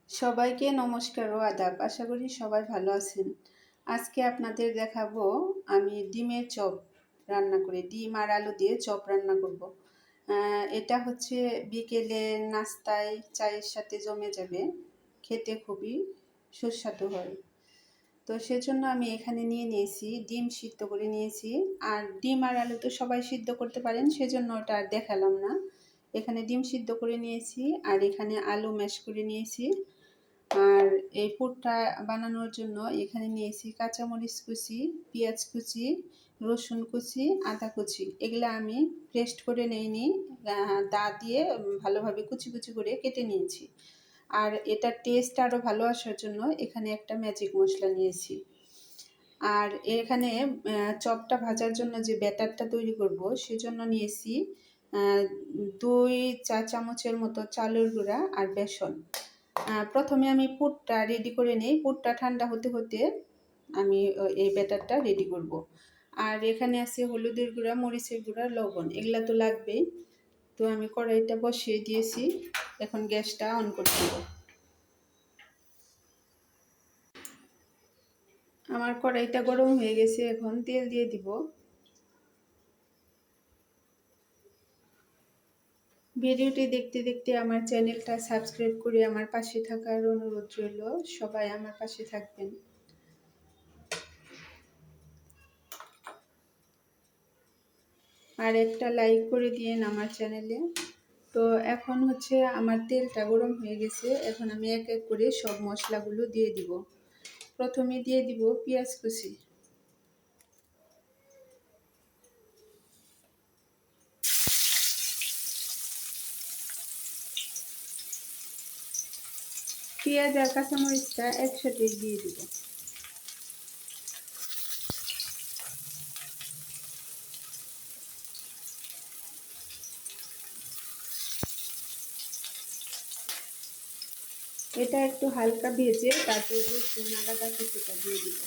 সবাইকে নমস্কার ও আদাব। আশা করি সবাই ভালো আছেন। আজকে আপনাদের দেখাবো আমি ডিমের চপ রান্না করে, ডিম আর আলু দিয়ে চপ রান্না করব। এটা হচ্ছে বিকেলের নাস্তায় চায়ের সাথে জমে যাবে, খেতে খুবই সুস্বাদু হয়। তো সেজন্য আমি এখানে নিয়ে নিয়েছি ডিম সিদ্ধ করে নিয়েছি। আর ডিম আর আলু তো সবাই সিদ্ধ করতে পারেন, সেজন্য ওটা আর দেখালাম না। এখানে ডিম সিদ্ধ করে নিয়েছি আর এখানে আলু ম্যাশ করে নিয়েছি। আর এই পুরটা বানানোর জন্য এখানে নিয়েছি কাঁচামরিচ কুচি, পেঁয়াজ কুচি, রসুন কুচি, আদা কুচি। এগুলো আমি পেস্ট করে নিইনি, দা দিয়ে ভালোভাবে কুচি কুচি করে কেটে নিয়েছি। আর এটার টেস্ট আরও ভালো আসার জন্য এখানে একটা ম্যাজিক মশলা নিয়েছি। আর এখানে চপটা ভাজার জন্য যে ব্যাটারটা তৈরি করব সেজন্য নিয়েছি 2 চা চামচের মতো চালের গুঁড়া আর বেসন। প্রথমে আমি পুরটা রেডি করে নিই। পুরটা ঠান্ডা হতে হতে আমি এই ব্যাটারটা রেডি করব। আর এখানে আছে হলুদের গুঁড়া, মরিচের গুঁড়া, লবণ, এগুলা তো লাগবেই। তো আমি কড়াইটা বসিয়ে দিয়েছি, এখন গ্যাসটা অন করে দেব। আমার কড়াইটা গরম হয়ে গেছে, এখন তেল দিয়ে দিব। ভিডিওটি দেখতে দেখতে আমার চ্যানেলটা সাবস্ক্রাইব করে আমার পাশে থাকার অনুরোধ রইল। সবাই আমার পাশে থাকবেন। আর একটা লাইক করে দিয়েন আমার চ্যানেলে। তো এখন হচ্ছে আমার তেলটা গরম হয়ে গেছে, এখন আমি এক এক করে সব মশলাগুলো দিয়ে দিব। প্রথমে দিয়ে দিব পেঁয়াজ কুচি, পেঁয়াজ আর কাঁচামরিচটা একসাথে দিয়ে দিব। এটা একটু হালকা ভেজে তারপর রসুন আর আদা কুচিটা দিয়ে দিব।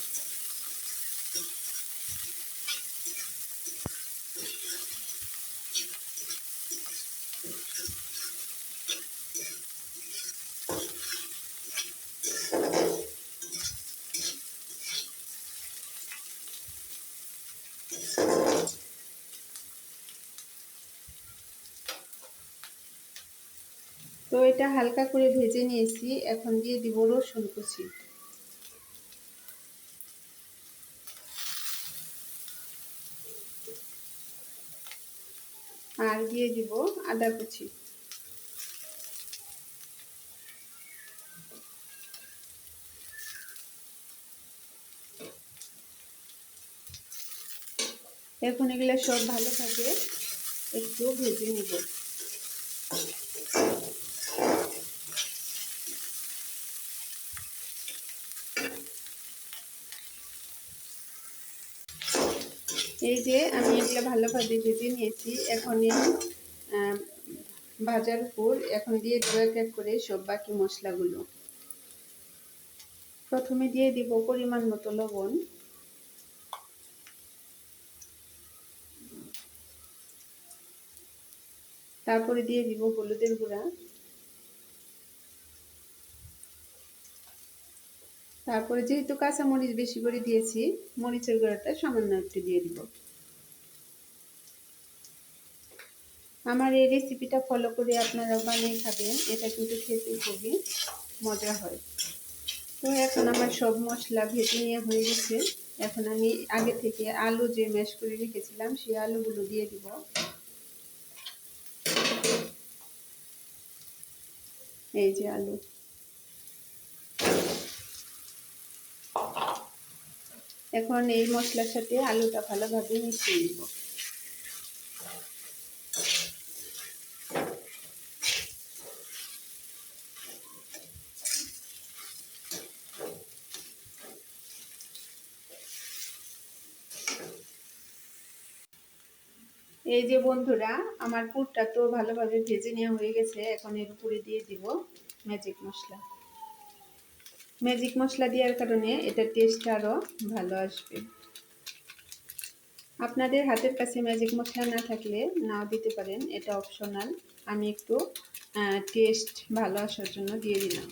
তো এটা হালকা করে ভেজে নিয়েছি, এখন দিয়ে দিব রসুন কুচি। আর দিয়ে দিব আদা কুচি। এখন এগুলো সব ভালোভাবে একটু ভেজে নিব। এই যে আমি এগুলো ভালোভাবে ভেজে নিয়েছি, এখন এই ভাজার উপর এখন দিয়ে দেবো এক এক করে সব বাকি মশলাগুলো। প্রথমে দিয়ে দিব পরিমাণ মতো লবণ, তারপরে দিয়ে দিব হলুদের গুঁড়া, তারপরে যেহেতু কাঁচা মরিচ বেশি করে দিয়েছি, মরিচের গুঁড়াটা সামান্য একটু দিয়ে দিব। আমার এই রেসিপিটা ফলো করে আপনারাও বানিয়ে খাবেন, এটা কিন্তু খেতে খুবই মজা হয়। তো এখন আমার সব মশলা ভেজে নেওয়া হয়ে গেছে, এখন আমি আগে থেকে আলু যে ম্যাশ করে রেখেছিলাম সেই আলুগুলো দিয়ে দিব। এই যে আলু, এখন এই মশলার সাথে আলুটা ভালোভাবে মিশিয়ে দিব। এই যে বন্ধুরা, আমার পুরটা তো ভালোভাবে ভেজে নেওয়া হয়ে গেছে, এখন এর উপরে দিয়ে দিব ম্যাজিক মশলা। ম্যাজিক মশলা দেওয়ার কারণে এটার টেস্ট আরও ভালো আসবে। আপনাদের হাতের কাছে ম্যাজিক মশলা না থাকলে নাও দিতে পারেন, এটা অপশনাল। আমি একটু টেস্ট ভালো আসার জন্য দিয়ে দিলাম।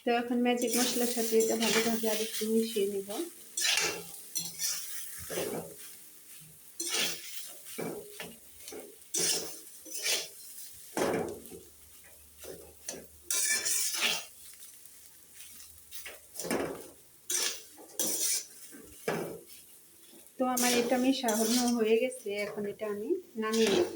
তো এখন ম্যাজিক মশলার সাথে এটা ভালোভাবে আর একটু মিশিয়ে নিব। তো আমার এটা মিশানো হয়ে গেছে, এখন এটা আমি নামিয়ে নেব।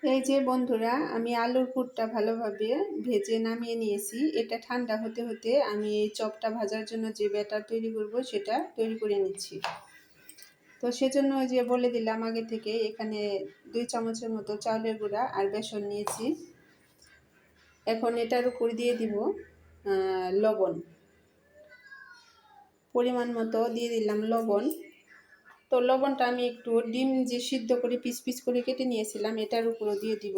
এই যে বন্ধুরা, আমি আলুর পুরটা ভালোভাবে ভেজে নামিয়ে নিয়েছি। এটা ঠান্ডা হতে হতে আমি এই চপটা ভাজার জন্য যে ব্যাটার তৈরি করব সেটা তৈরি করে নিচ্ছি। তো সেজন্য যে বলে দিলাম আগে থেকে, এখানে 2 চামচের মতো চাউলের গুঁড়া আর বেসন নিয়েছি। এখন এটার উপর দিয়ে দিব লবণ, পরিমাণ মতো দিয়ে দিলাম লবণ। তো লবণটা আমি একটু ডিম যে সিদ্ধ করে পিস পিস করে কেটে নিয়েছিলাম এটার উপরও দিয়ে দিব।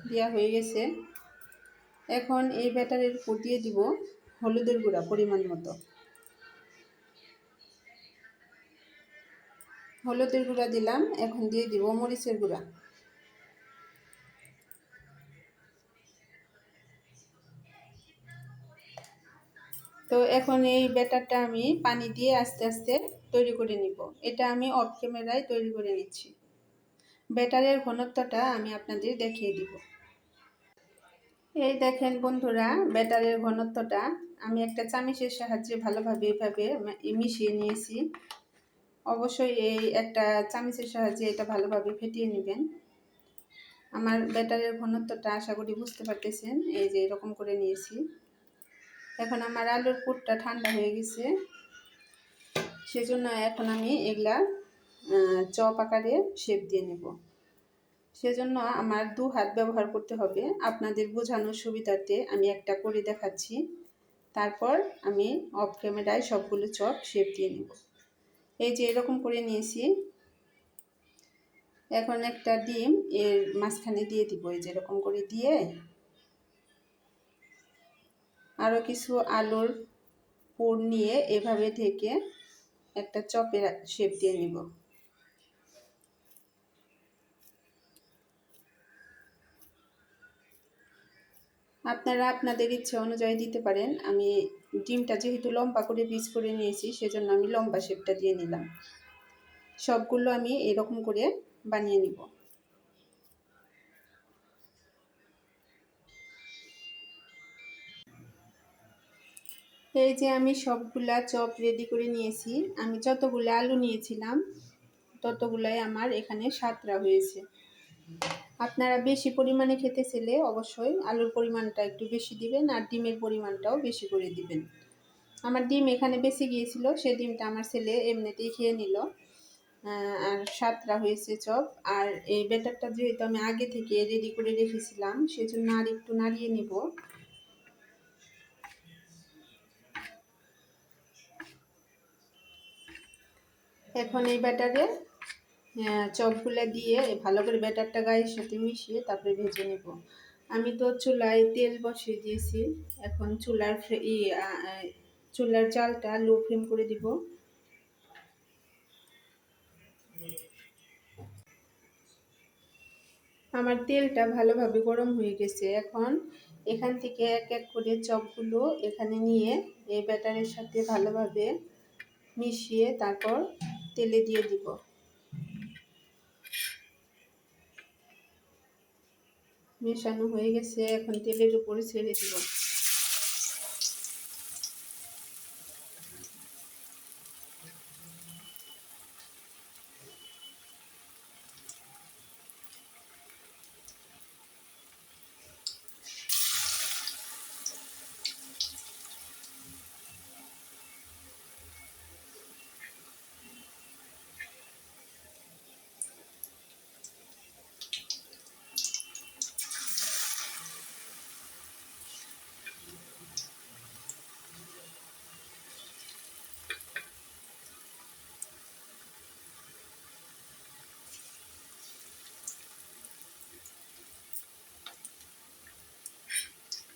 দেওয়া হয়ে গেছে। এখন এই ব্যাটারের উপর দিয়ে দিব হলুদের গুঁড়া পরিমাণ মতো। হলুদের গুঁড়া দিলাম, এখন দিয়ে দিব মরিচের গুঁড়া। তো এখন এই ব্যাটারটা আমি পানি দিয়ে আস্তে আস্তে তৈরি করে নিব। এটা আমি অফ ক্যামেরায় তৈরি করে নিচ্ছি। ব্যাটারের ঘনত্বটা আমি আপনাদের দেখিয়ে দিব। এই দেখেন বন্ধুরা, ব্যাটারের ঘনত্বটা আমি একটা চামচের সাহায্যে ভালোভাবে এভাবে মিশিয়ে নিয়েছি। অবশ্যই এই একটা চামচের সাহায্যে এটা ভালোভাবে ফেটিয়ে নেবেন। আমার ব্যাটারের ঘনত্বটা আশা করি বুঝতে পারতেছেন। এই যে এরকম করে নিয়েছি। এখন আমার আলুর পুরটা ঠান্ডা হয়ে গেছে, সেজন্য এখন আমি এগুলা চপ আকারে শেপ দিয়ে নেব। সেজন্য আমার 2 হাত ব্যবহার করতে হবে। আপনাদের বোঝানোর সুবিধার্থে আমি একটা করে দেখাচ্ছি, তারপর আমি অফ ক্যামেরায় সবগুলো চপ শেপ দিয়ে নেব। এই যে এরকম করে নিয়েছি। এখন একটা ডিম এর মাঝখানে দিয়ে দিব। এই যে এরকম করে দিয়ে আরও কিছু আলুর পুর নিয়ে এভাবে ঢেকে একটা চপের শেপ দিয়ে নিব। আপনারা আপনাদের ইচ্ছে অনুযায়ী দিতে পারেন। আমি ডিমটা যেহেতু লম্বা করে পিস করে নিয়েছি, সেজন্য আমি লম্বা শেপটা দিয়ে নিলাম। সবগুলো আমি এরকম করে বানিয়ে নিব। এই যে আমি সবগুলা চপ রেডি করে নিয়েছি। আমি যতগুলো আলু নিয়েছিলাম ততগুলাই আমার এখানে 7টা হয়েছে। আপনারা বেশি পরিমাণে খেতে চাইলে অবশ্যই আলুর পরিমাণটা একটু বেশি দিবেন আর ডিমের পরিমাণটাও বেশি করে দিবেন। আমার ডিম এখানে বেশি গিয়েছিল, সে ডিমটা আমার ছেলে এমনিতেই খেয়ে নিল। আর 7টা হয়েছে চপ। আর এই ব্যাটারটা যেহেতু আমি আগে থেকে রেডি করে রেখেছিলাম, সেজন্য আর একটু নাড়িয়ে নিব। এখন এই ব্যাটারে চপগুলো দিয়ে ভালো করে ব্যাটারটা গায়ের সাথে মিশিয়ে তারপরে ভেজে নেব। আমি তো চুলায় তেল বসিয়ে দিয়েছি। এখন চুলার জালটা লো ফ্লেম করে দিব। আমার তেলটা ভালোভাবে গরম হয়ে গেছে। এখন এখান থেকে এক এক করে চপগুলো এখানে নিয়ে এই ব্যাটারের সাথে ভালোভাবে মিশিয়ে তারপর তেলে দিয়ে দিব। মেশানো হয়ে গেছে, এখন তেলের উপরে ছেড়ে দিব।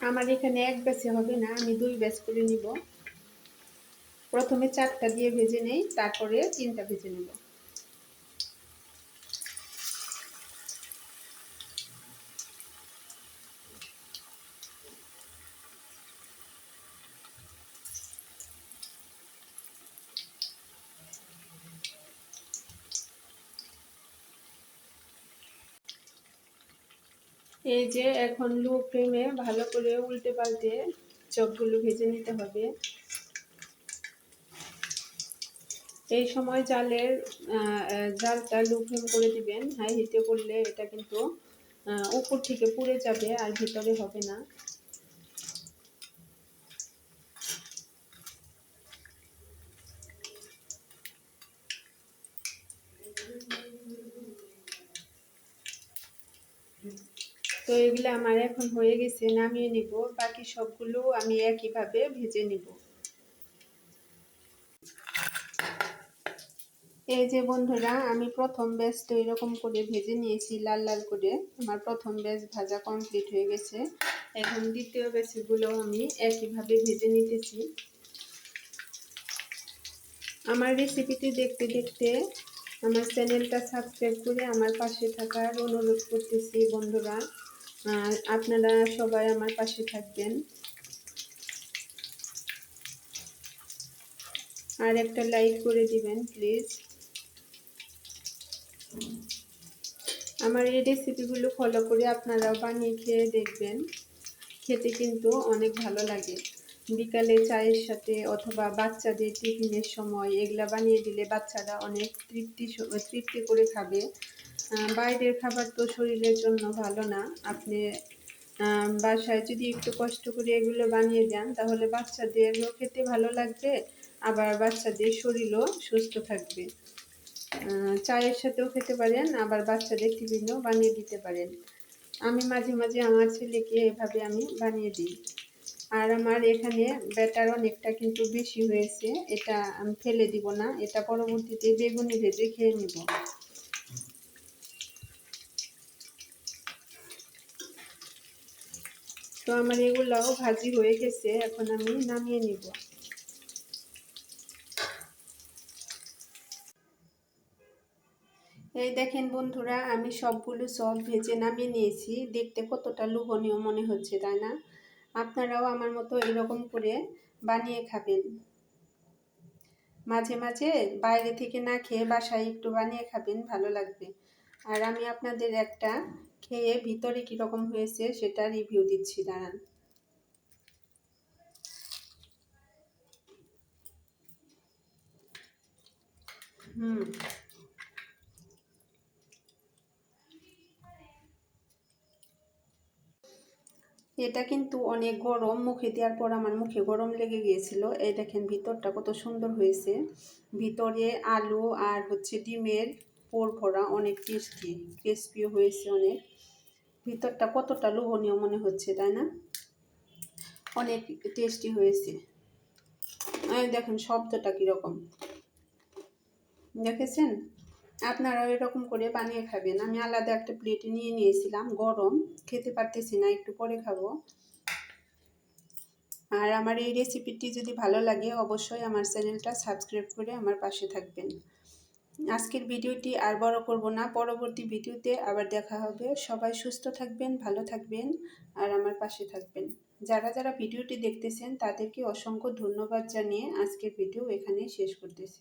আমার এখানে এক ব্যাচে হবে না, আমি 2 ব্যাচ করে নিব। প্রথমে 4টা দিয়ে ভেজে নেই, তারপরে 3টা ভেজে নেব। এই যে এখন লো ফ্লেমে ভালো করে উল্টে পাল্টে চপগুলো ভেজে নিতে হবে। এই সময় জালটা লো ফ্লেম করে দিবেন। হাই হিটে করলে এটা কিন্তু উপর থেকে পুড়ে যাবে আর ভিতরে হবে না। তো এগুলো আমার এখন হয়ে গেছে, নামিয়ে নিব। বাকি সবগুলো আমি একইভাবে ভেজে নিব। এই যে বন্ধুরা, আমি প্রথম ব্যাচটা এরকম করে ভেজে নিয়েছি লাল লাল করে। আমার প্রথম ব্যাচ ভাজা কমপ্লিট হয়ে গেছে। এখন দ্বিতীয় ব্যাচগুলো আমি একইভাবে ভেজে নিতেছি। আমার রেসিপিটি দেখতে দেখতে আমার চ্যানেলটা সাবস্ক্রাইব করে আমার পাশে থাকার অনুরোধ করতেছি বন্ধুরা। আপনারা সবাই আমার পাশে থাকবেন। আর একটা লাইক করে দিবেন প্লিজ। আমার এই রেসিপিগুলো ফলো করে আপনারাও বানিয়ে খেয়ে দেখবেন। খেতে কিন্তু অনেক ভালো লাগে। বিকালে চায়ের সাথে অথবা বাচ্চাদের টিফিনের সময় এগুলা বানিয়ে দিলে বাচ্চারা অনেক তৃপ্তি করে খাবে। বাইরের খাবার তো শরীরের জন্য ভালো না। আপনি বাসায় যদি একটু কষ্ট করে এগুলো বানিয়ে দেন তাহলে বাচ্চাদেরও খেতে ভালো লাগবে, আবার বাচ্চাদের শরীরও সুস্থ থাকবে। চায়ের সাথেও খেতে পারেন, আবার বাচ্চাদের টিফিনও বানিয়ে দিতে পারেন। আমি মাঝে মাঝে আমার ছেলেকে এভাবে আমি বানিয়ে দিই। আর আমার এখানে ব্যাটার অনেকটা কিন্তু বেশি হয়েছে, এটা আমি ফেলে দিব না, এটা পরবর্তীতে বেগুনি ভেজে খেয়ে নিব। তো আমার এগুলাও ভাজি হয়ে গেছে, এখন আমি নামিয়ে নিব। এই দেখেন বন্ধুরা, আমি সবগুলো চপ ভেজে নামিয়ে নিয়েছি। দেখতে কতটা লোভনীয় মনে হচ্ছে, তাই না? আপনারাও আমার মতো এরকম করে বানিয়ে খাবেন। মাঝে মাঝে বাইরে থেকে না খেয়ে বাসায় একটু বানিয়ে খাবেন, ভালো লাগবে। আর আমি আপনাদের একটা খেয়ে ভিতরে কীরকম হয়েছে সেটা রিভিউ দিচ্ছি, দাঁড়ান। এটা কিন্তু অনেক গরম, মুখে দেওয়ার পর আমার মুখে গরম লেগে গিয়েছিল। এই দেখেন ভিতরটা কত সুন্দর হয়েছে। ভিতরে আলু আর হচ্ছে ডিমের পোর ভরা, অনেক টেস্টি, ক্রিস্পিও হয়েছে অনেক। ভিতরটা কতটা লোভনীয় মনে হচ্ছে, তাই না? অনেক টেস্টি হয়েছে। দেখুন শব্দটা কীরকম, দেখেছেন? আপনারাও এরকম করে বানিয়ে খাবেন। আমি আলাদা একটা প্লেটে নিয়ে নিয়েছিলাম, গরম, খেতে পারতেছি না, একটু পরে খাবো। আর আমার এই রেসিপিটি যদি ভালো লাগে অবশ্যই আমার চ্যানেলটা সাবস্ক্রাইব করে আমার পাশে থাকবেন। আজকের ভিডিওটি আর বড় করব না, পরবর্তী ভিডিওতে আবার দেখা হবে। সবাই সুস্থ থাকবেন, ভালো থাকবেন আর আমার পাশে থাকবেন। যারা যারা ভিডিওটি দেখতেছেন তাদেরকে অসংখ্য ধন্যবাদ জানিয়ে আজকের ভিডিও এখানেই শেষ করতেছি।